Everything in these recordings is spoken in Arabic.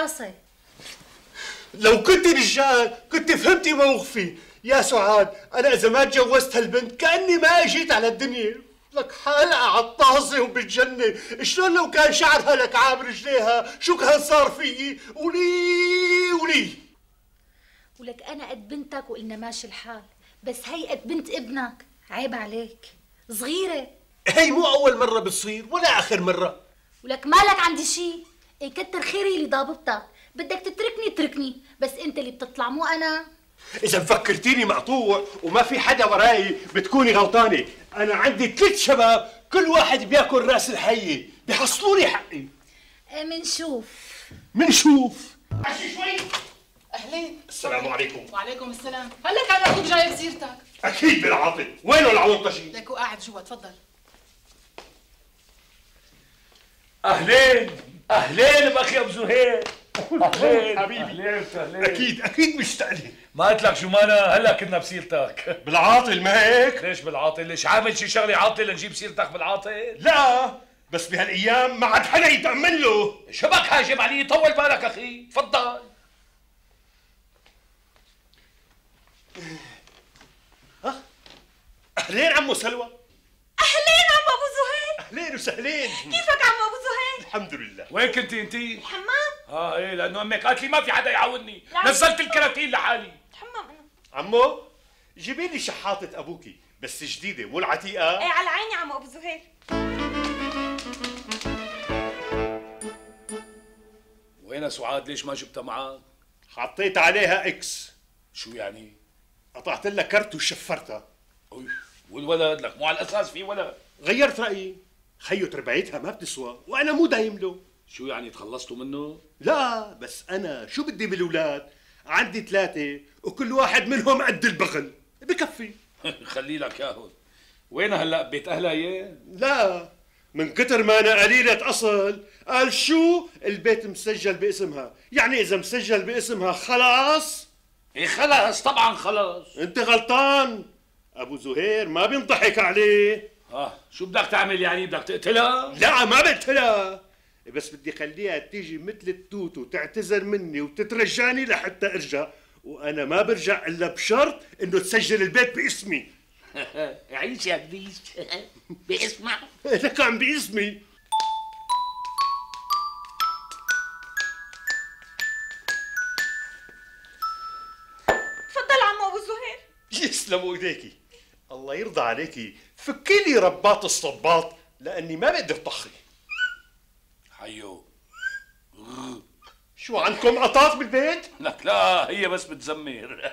اتصل. لو كنت رجال كنت فهمتي موقفي يا سعاد. انا اذا ما تجوزت هالبنت كاني ما اجيت على الدنيا. لك حلقة على الطازة وبالجنة. شلون لو كان شعرها لك عاب رجليها شو كان صار فيي؟ ولي ولك انا قد بنتك وقلنا ماشي الحال، بس هي قد بنت ابنك، عيب عليك، صغيرة. هي مو أول مرة بتصير ولا آخر مرة. ولك مالك عندي شي؟ إيه كتر خيري اللي ضابطتك، بدك تتركني اتركني، بس انت اللي بتطلع مو انا. إذا فكرتيني مقطوع وما في حدا وراي بتكوني غلطانة. أنا عندي 3 شباب كل واحد بياكل راس الحية، بيحصلوا لي حقي. منشوف عشي شوي. اهلين. السلام عليكم. وعليكم السلام. هلا كان اخوك جاي بسيرتك. أكيد بالعاطل. وينه العونطجي؟ لك وقاعد جوا، تفضل. اهلين اهلين باخي ابو زهير. اهلين حبيبي. اهلين أكيد مشتاق لي. ما قلت لك شو مانا هلا كنا بسيرتك. بالعاطل ما هيك؟ ليش بالعاطل؟ ليش عامل شي شغله عاطله لنجيب سيرتك بالعاطل؟ لا بس بهالأيام ما عاد حدا يتأمن له. شبك هاجم علي؟ طول بالك اخي، تفضل. أهلين عمو سلوى. اهلين عم ابو زهير. أهلين وسهلين. كيفك عم ابو زهير؟ الحمد لله. وين كنتي انت؟ الحمام. ايه لانه امك قالت لي ما في حدا يعاونني، نزلت الكراتين لحالي. الحمام انا. عمو جيبي لي شحاطة أبوكي بس جديدة مو العتيقة. ايه على عيني عم ابو زهير. وين سعاد؟ ليش ما جبتها معك؟ حطيت عليها اكس. شو يعني؟ قطعت لها كرت وشفرتها. والولد لك مو على الاساس في ولد. غيرت رأيي. خيو تربعيتها ما بتسوى وانا مو دايم له. شو يعني تخلصتوا منه؟ لا بس انا شو بدي بالاولاد؟ عندي 3 وكل واحد منهم قد البغل بكفي. خلي لك ياهن. وين هلا بيت اهلها ايه؟ لا من كتر ما انا قليلة اصل قال شو البيت مسجل باسمها، يعني اذا مسجل باسمها خلاص. ايه خلاص طبعا خلاص. انت غلطان. ابو زهير ما بينضحك عليه. شو بدك تعمل يعني؟ بدك تقتلها؟ لا ما بقتلها، بس بدي خليها تيجي مثل التوت وتعتذر مني وتترجاني لحتى ارجع، وانا ما برجع الا بشرط انه تسجل البيت باسمي. عيش يا بليز. باسمع لك عم باسمي. تفضل عم ابو زهير. يسلموا ايديكي. الله يرضى عليكي فكي لي رباط الصباط لاني ما بقدر طخي. حيو. شو عندكم قطاط بالبيت؟ لك لا هي بس بتزمر.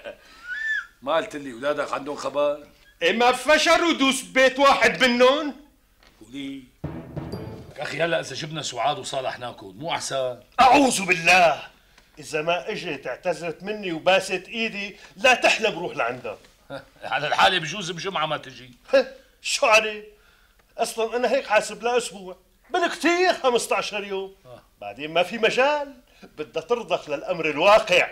ما قلت لي اولادك عندهم خبر؟ إيه ما فشروا دوس بيت واحد منهم؟ قولي اخي هلا اذا جبنا سعاد وصالحناكم مو احسن؟ اعوذ بالله. اذا ما اجت اعتذرت مني وباست ايدي لا تحلم روح لعندها. على الحالة بجوز بجمعة ما تجي. شو عليه؟ اصلا انا هيك حاسب لا اسبوع، بالكثير 15 يوم. بعدين ما في مجال، بدها ترضخ للامر الواقع.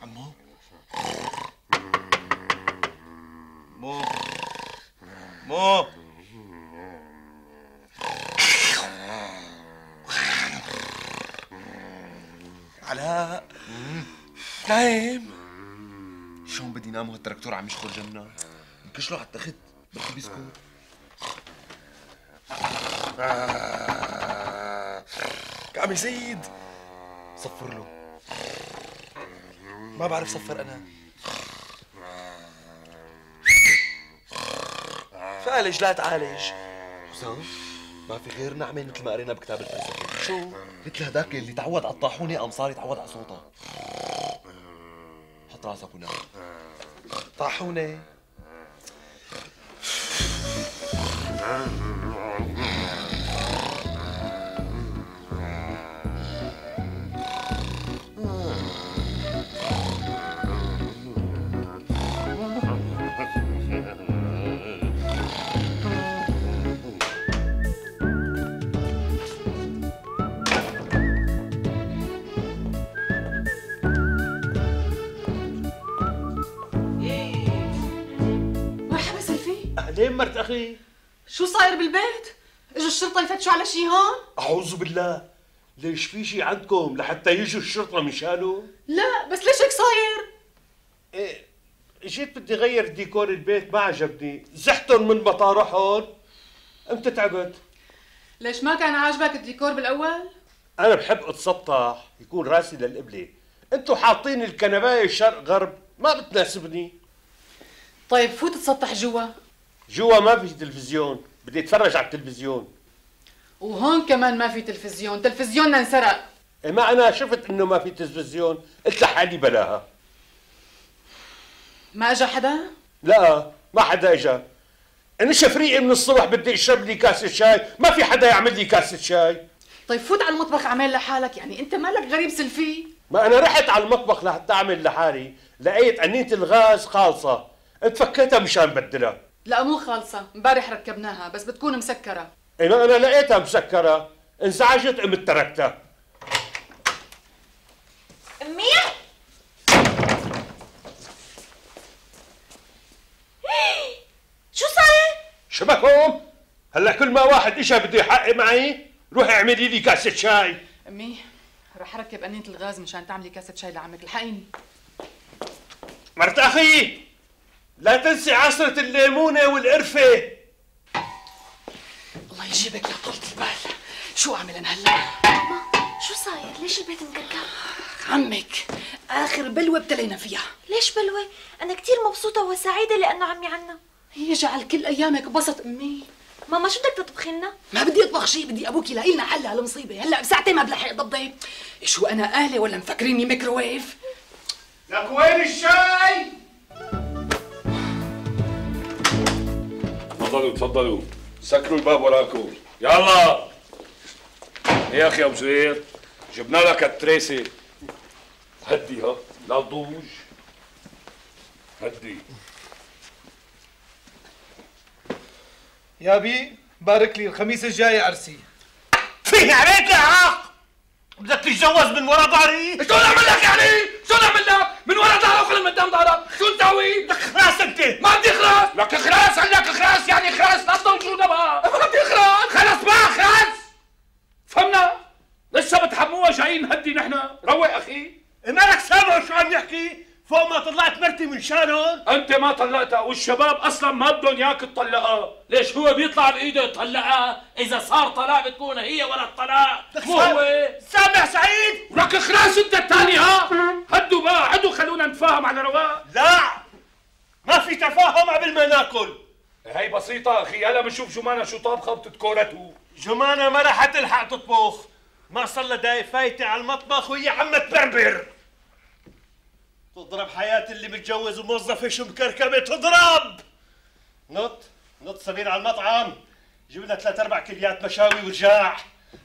عمو مو مو علاء نايم. شلون بدي نام وهالتراكتور عم يشخر جنة؟ انكشلوا على التخت بركي بيسكت. عمي سيد صفر له. ما بعرف صفر انا. فعالج لا تعالج. حسام ما في غير نعمة مثل ما قرينا بكتاب الفلسفة. شو؟ مثل هداك اللي تعود على الطاحونة قام صار يتعود على صوتها. حط راسك ونام. طاحونة أهلين مرت أخي. شو صاير بالبيت؟ اجوا الشرطة يفتشوا على شي هون؟ أعوذ بالله، ليش في شي عندكم لحتى يجوا الشرطة مشانه؟ لا بس ليش هيك صاير؟ إيه، جيت بدي غير ديكور البيت ما عجبني، زحتهم من مطارحهم، امتى تعبت؟ ليش ما كان عاجبك الديكور بالاول؟ أنا بحب أتسطح يكون راسي للقبلة، أنتوا حاطين الكنباية شرق غرب، ما بتناسبني. طيب فوت تسطح جوا. جوا ما في تلفزيون، بدي أتفرج على التلفزيون. وهون كمان ما في تلفزيون، تلفزيوننا انسرق. إيه، ما أنا شفت إنه ما في تلفزيون، قلت لحالي بلاها. ما اجى حدا؟ لا ما حدا اجا. انا شفريقي من الصبح بدي اشرب لي كاسه شاي، ما في حدا يعمل لي كاسه شاي. طيب فوت على المطبخ اعمل لحالك، يعني انت مالك غريب سلفي. ما انا رحت على المطبخ لحتى اعمل لحالي، لقيت قنينه الغاز خالصه، اتفكيتها مشان بدلها. لا مو خالصة، امبارح ركبناها بس بتكون مسكرة. اي ما انا لقيتها مسكره، انزعجت قمت تركتها. امي شو صاير؟ شبكهم؟ هلا كل ما واحد اجا بده يحقق معي، روحي اعملي لي كاسه شاي. امي رح اركب قنينة الغاز مشان تعملي كاسة شاي لعمك، الحقيني. مرت اخي لا تنسي عصرة الليمونة والقرفة. الله يجيبك يا طولة البال، شو اعمل انا هلا؟ ماما شو صاير؟ ليش البيت مكركب؟ عمك اخر بلوة ابتلينا فيها. ليش بلوى؟ أنا كتير مبسوطة وسعيدة لأنه عمي عنا. يجعل كل ايامك بسط امي. ماما شو بدك تطبخي لنا؟ ما بدي اطبخ شيء، بدي ابوك يلاقي لنا حل على المصيبة، هلا بساعتين ما بلحق ضبطي. شو انا آلة ولا مفكريني ميكروويف؟ لك وين الشاي؟ تفضلوا تفضلوا، سكروا الباب وراكم، يلا. يا اخي ابو زهير، جبنا لك التريسه. هدي ها، لا تضوج. هدي. يا بي بارك لي الخميس الجاي عرسي. فيني عليك يا عاق، بدك تتجوز من ورا ظهري؟ شو نعمل لك يعني؟ شو نعمل لك؟ من ورا ظهرك ولا من قدام ظهرك؟ شو نسوي؟ لك خلاص انت. ما بدي خلاص، لك خلاص، قال لك خلاص يعني خلاص، لا تضوجونا بقى. ما بدي خلاص، خلص بقى خلاص. فهمنا؟ لسه بتحموها جايين نهدي نحن، روق اخي. مالك سامع شو عم يحكي؟ فوق ما طلعت مرتي من شانهم. انت ما طلقتها والشباب اصلا ما بدهم اياك تطلقها، ليش هو بيطلع بايده يطلقها؟ اذا صار طلاق بتكون هي ولا الطلاق، مو هو. سامع سعيد؟ ولك خلاص انت الثاني ها؟ هدوا بقى، عدوا خلونا نتفاهم على رواق. لا ما في تفاهم قبل ما ناكل. هي بسيطة اخي، هلا بنشوف جمانة شو طابخة وبتتكورتوا. جمانة ما رح تلحق تطبخ، ما صار لها دقايق فايتة على المطبخ وهي عم تبربر. تضرب حياة اللي متجوز وموظفة شو مكركبة تضرب. نط سمير على المطعم، جيب لنا 3-4 كليات مشاوي ورجاع.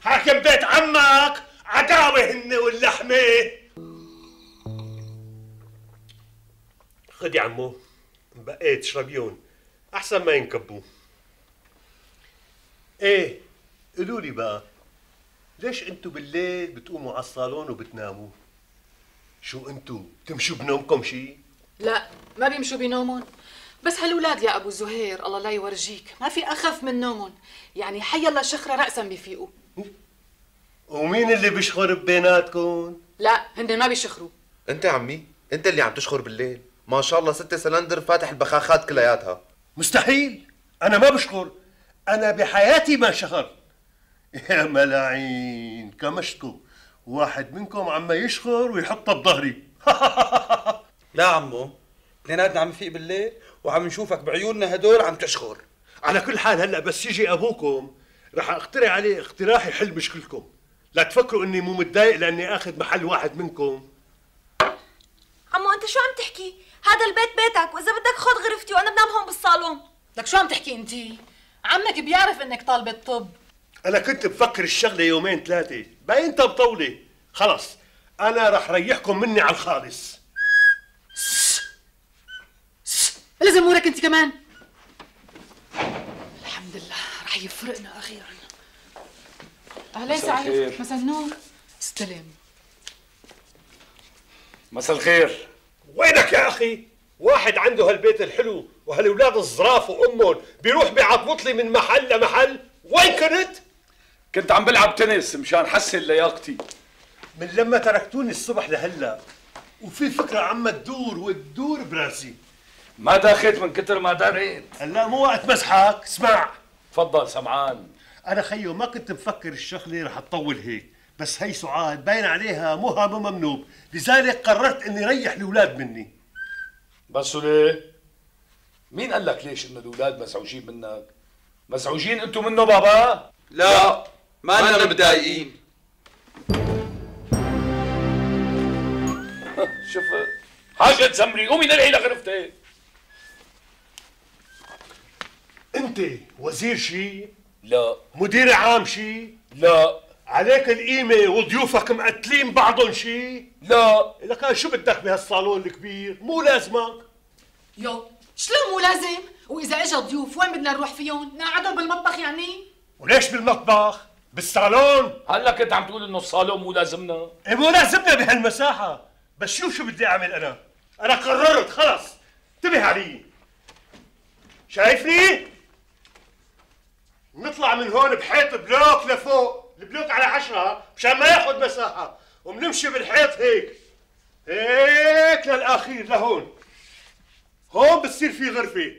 حاكم بيت عمك عداوة هن واللحمة. خد يا عمو، بقيت اشربيون احسن ما ينكبوا. ايه قولوا لي بقى، ليش انتو بالليل بتقوموا على الصالون وبتناموا؟ شو انتو بتمشوا بنومكم شي؟ لا ما بيمشوا بنومهم، بس هالولاد يا ابو زهير الله لا يورجيك ما في اخف من نومهم، يعني حي الله شخره راسا بيفيقوا. ومين اللي بيشخر ببيناتكم؟ لا هن ما بيشخروا. انت يا عمي، انت اللي عم تشخر بالليل، ما شاء الله 6 سلندر فاتح البخاخات كلياتها. مستحيل، انا ما بشخر، انا بحياتي ما شخر. يا ملاعين كمشتكم، واحد منكم عم يشخر ويحطها بظهري. لا عمو، اثنيناتنا عم نفيق بالليل وعم نشوفك بعيوننا هدول عم تشخر. على كل حال هلا بس يجي ابوكم رح اقترح عليه اقتراح يحل مشكلكم، لا تفكروا اني مو متضايق لاني اخذ محل واحد منكم. عمو أنت شو عم تحكي؟ هذا البيت بيتك، وإذا بدك خذ غرفتي وأنا بنام هون بالصالون. لك شو عم تحكي انتي؟ عمك بيعرف انك طالبة طب. انا كنت بفكر الشغله 2-3 باينتها بطوله. خلص انا رح ريحكم مني على الخالص. لازم امورك انت كمان. الحمد لله رح يفرقنا اخيرا. اهلين سعيد. مساء النور. استلم. مساء الخير. وينك يا اخي؟ واحد عنده هالبيت الحلو وهالولاد الظراف وامهم بيروح بيعطبط لي من محل لمحل. وين كنت؟ كنت عم بلعب تنس مشان حسن لياقتي. من لما تركتوني الصبح لهلا وفي فكره عم تدور وتدور براسي. ما داخلت من كتر ما داريت. هلا مو وقت مزحك. اسمع، تفضل سمعان. انا خيو ما كنت مفكر الشغله رح تطول هيك، بس هي سعاد باين عليها مهم وممنوب، لذلك قررت اني ريح الاولاد مني. بس ليه؟ مين قال لك ليش انه الاولاد مزعوجين منك؟ مزعوجين انتم منه بابا؟ لا ما لنا متضايقين. شوف حاجة تزمري، قومي نلعي لغرفتك. انت وزير شي؟ لا. مدير عام شي؟ لا. عليك القيمة وضيوفك مقتلين بعضهم شي؟ لا. لك شو بدك بهالصالون الكبير؟ مو لازمك. يو شلون مو لازم؟ واذا اجا ضيوف وين بدنا نروح فيهم؟ نقعدهم بالمطبخ يعني؟ وليش بالمطبخ؟ بالصالون؟ هلا كنت عم تقول انه الصالون مو لازمنا؟ ايه مو لازمنا بهالمساحة، بس شو بدي اعمل انا؟ انا قررت خلص، انتبه علي. شايفني؟ نطلع من هون بحيط بلوك لفوق، البلوك على 10 مشان ما ياخذ مساحة، وبنمشي بالحيط هيك للاخير لهون. هون بتصير في غرفة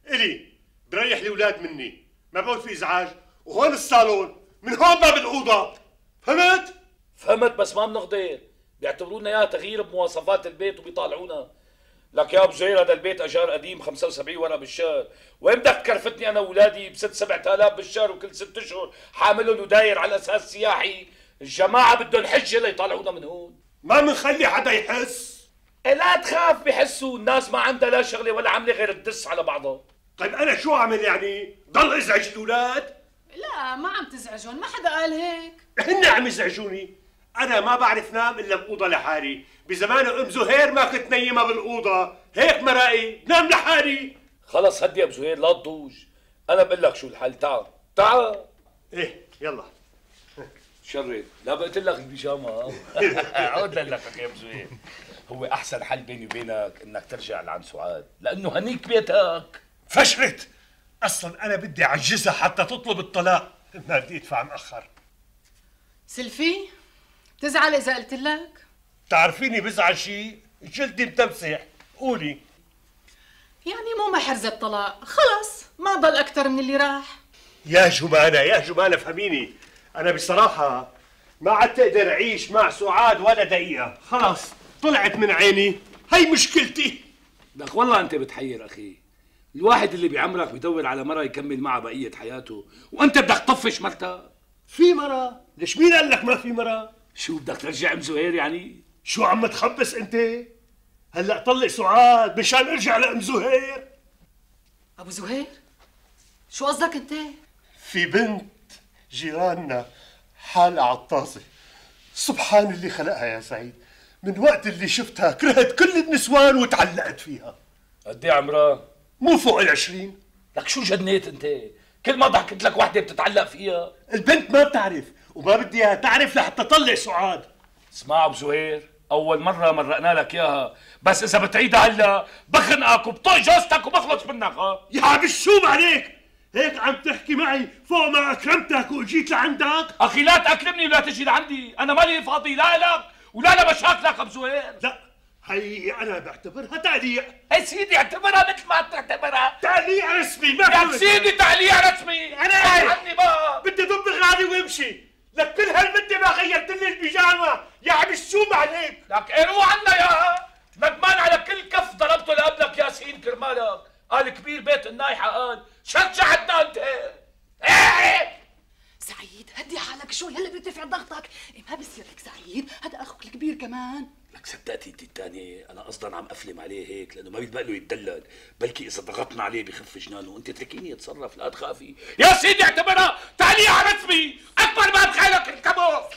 الي بريح الاولاد مني، ما بقول في ازعاج، وهون الصالون، من هون باب الاوضة. فهمت؟ فهمت، بس ما بنقدر، بيعتبرونا اياها تغيير بمواصفات البيت وبيطالعونا. لك يا ابو زهير هذا البيت اجار قديم 75 ورقه بالشهر، وين بدك تكرفتني انا واولادي ب 6-7 آلاف بالشهر وكل 6 اشهر حاملهم وداير على اساس سياحي؟ الجماعه بدهم حجه ليطالعونا من هون. ما بنخلي حدا يحس. لا تخاف، بحسوا الناس ما عندها لا شغله ولا عمله غير تدس على بعضها. طيب انا شو اعمل يعني؟ ضل ازعج الاولاد؟ لا ما عم تزعجهم، ما حدا قال هيك. هن عم يزعجوني. انا ما بعرف نام الا باوضه لحالي، بزمان ام زهير ما كنت نيمها بالاوضه، هيك مرائي نام لحالي. خلص هدي يا ابو زهير لا تضوج، انا بقول لك شو الحل. تعال ايه يلا. شرد، لا بقيت لك البيجامه. عود لك يا ابو زهير، هو احسن حل بيني وبينك انك ترجع لعند سعاد، لانه هنيك بيتك. فشلت. اصلا انا بدي اعجزها حتى تطلب الطلاق، ما بدي ادفع مأخر. سلفي بتزعل اذا قلت لك؟ بتعرفيني بزعل شيء؟ جلدي متمسح. قولي. يعني مو محرز الطلاق، خلص ما ضل اكثر من اللي راح. يا جمانة يا جمانة فهميني، انا بصراحة ما عاد اقدر اعيش مع سعاد ولا دقيقة، خلص طلعت من عيني، هي مشكلتي. لك والله انت بتحير اخي، الواحد اللي بعمرك بيدور على مرة يكمل معها بقية حياته، وانت بدك تطفش مرتك. في مرة؟ ليش مين قال لك ما في مرة؟ شو بدك ترجع ام زهير يعني؟ شو عم تخبص انت؟ هلا طلق سعاد مشان ارجع لام زهير. ابو زهير شو قصدك انت؟ في بنت جيراننا حالة عطاسة، سبحان اللي خلقها يا سعيد، من وقت اللي شفتها كرهت كل النسوان وتعلقت فيها. قد ايه عمرها؟ مو فوق ال20. لك شو جنيت انت؟ كل ما ضحكت لك وحده بتتعلق فيها. البنت ما بتعرف وما بدي اياها تعرف لحتى طلع سعاد. اسمع ابو زهير، اول مره مرقنا لك اياها، بس اذا بتعيدها هلا بخنقك وبطق جوزتك وبخلص منك. يا بالشوم عليك، هيك عم تحكي معي فوق ما اكرمتك واجيت لعندك؟ اخي لا تاكرمني ولا تجي لعندي، انا مالي فاضي لا لك ولا لمشاكلك ابو زهير. لا هي انا بعتبرها تعليق. يا سيدي اعتبرها مثل ما تعتبرها تعليق رسمي. ما يا سيدي تعليق رسمي. انا عني بقى بدي ضب غالي وامشي، لك كل هالمدة ما غيرت لي البيجامة، يا عم الشوم عليك. لك اروح عنا ياها، ندمان على كل كف ضربته لقبلك ياسين كرمالك، قال كبير بيت النايحة قال شجعتنا انت. ايه سعيد هدي حالك شوي، هلا بيرتفع ضغطك. إيه ما بصير هيك سعيد، هذا اخوك الكبير كمان. لك صدقتي انت الثانية انا اصلا عم افلم عليه هيك لانه ما بيلبق له يتدلل، بلكي اذا ضغطنا عليه بخف جنانه، وانت اتركيني يتصرف لا تخافي. يا سيدي اعتبرها تعليق رسمي اكبر ما بخيلك الكابوس.